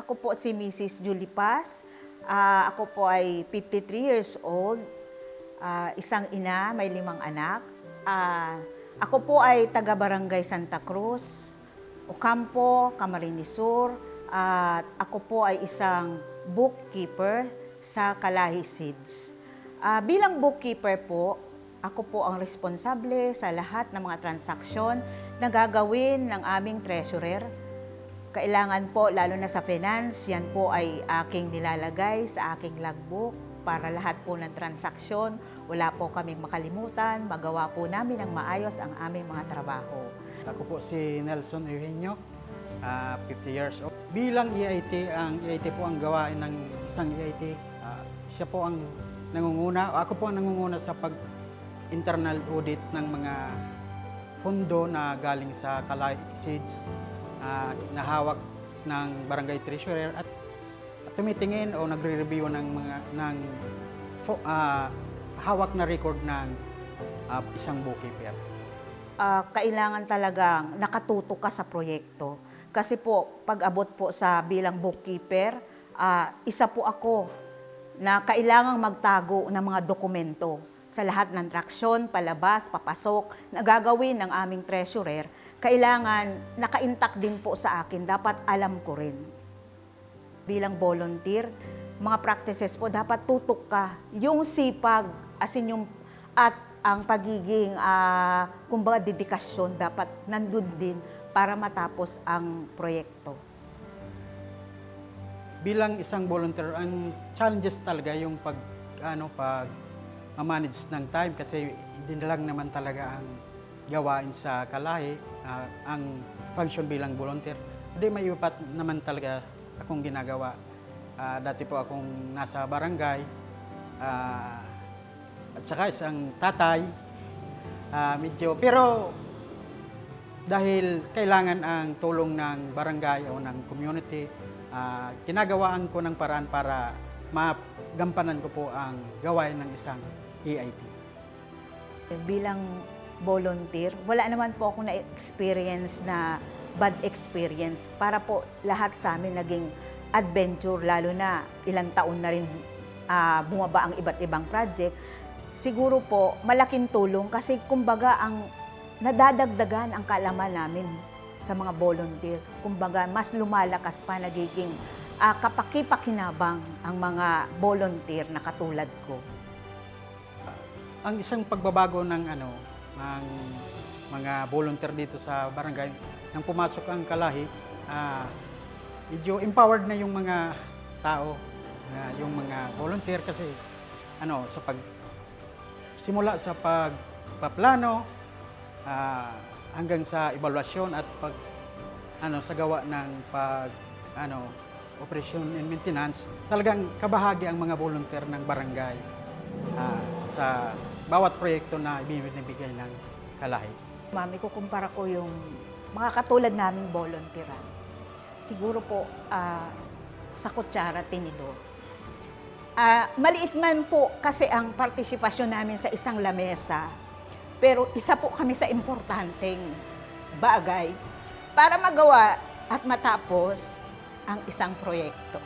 Ako po si Mrs. Julie Paz. Ako po ay 53 years old, isang ina, may 5 anak. Ako po ay taga-Barangay Santa Cruz, Ocampo, Camarines Sur. At ako po ay isang bookkeeper sa Kalahi Seeds. Bilang bookkeeper po, ako po ang responsable sa lahat ng mga transaksyon na gagawin ng aming treasurer. Kailangan po, lalo na sa finance, yan po ay aking nilalagay sa aking logbook para lahat po ng transaksyon, wala po kaming makalimutan, magawa po namin ng maayos ang aming mga trabaho. Ako po si Nelson Eugenio, 50 years old. Bilang EIT, ang EIT po ang gawain ng isang EIT. Siya po ang nangunguna, ako po ang nangunguna sa pag-internal audit ng mga pondo na galing sa Kalahi Seeds, na hawak ng barangay treasurer at tumitingin o nagre-review ng hawak na record ng isang bookkeeper. Kailangan talagang nakatutok ka sa proyekto. Kasi po, pag abot po sa bilang bookkeeper, isa po ako na kailangang magtago ng mga dokumento sa lahat ng transaksyon, palabas, papasok, na gagawin ng aming treasurer. Kailangan naka-intact din po sa akin, dapat alam ko rin. Bilang volunteer, mga practices po, dapat tutok ka. Yung sipag, at ang pagiging, kumbaga, dedikasyon, dapat nandun din para matapos ang proyekto. Bilang isang volunteer, ang challenges talaga yung manage ng time kasi hindi lang naman talaga ang gawain sa Kalahi, ang function bilang volunteer. Hindi may iba naman talaga akong ginagawa. Dati po akong nasa barangay, at saka isang tatay, pero dahil kailangan ang tulong ng barangay o ng community, ginagawaan ko ng paraan para magampanan ko po ang gawain ng isang EIT. Bilang volunteer, wala naman po ako na-experience na bad experience. Para po lahat sa amin naging adventure, lalo na ilang taon na rin bumaba ang iba't ibang project. Siguro po, malaking tulong kasi kumbaga ang nadadagdagan ang kaalaman namin sa mga volunteer. Kumbaga, mas lumalakas pa, nagiging kapaki-pakinabang ang mga volunteer na katulad ko. Ang isang pagbabago ng mga volunteer dito sa barangay, nang pumasok ang Kalahi, medyo empowered na yung mga tao, yung mga volunteer kasi simula sa pagpaplano hanggang sa evaluasyon at sa gawa ng operation and maintenance, talagang kabahagi ang mga volunteer ng barangay sa bawat proyekto na ibinibigay ng Kalahi. Mami, kukumpara ko yung mga katulad naming volunteeran. Siguro po sa kutsara, tinidor. Maliit man po kasi ang partisipasyon namin sa isang lamesa, pero isa po kami sa importanteng bagay para magawa at matapos ang isang proyekto.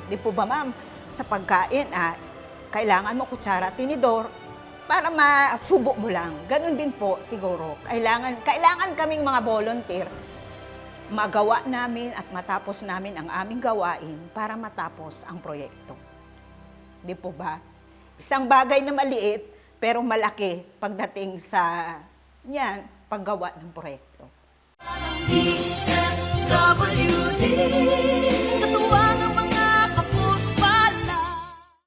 Di po ba, ma'am, sa pagkain, kailangan mo kutsara, tinidor, para masubo mo lang. Ganon din po siguro. Kailangan kaming mga volunteer, magawa namin at matapos namin ang aming gawain para matapos ang proyekto. Di po ba? Isang bagay na maliit, pero malaki pagdating sa paggawa ng proyekto.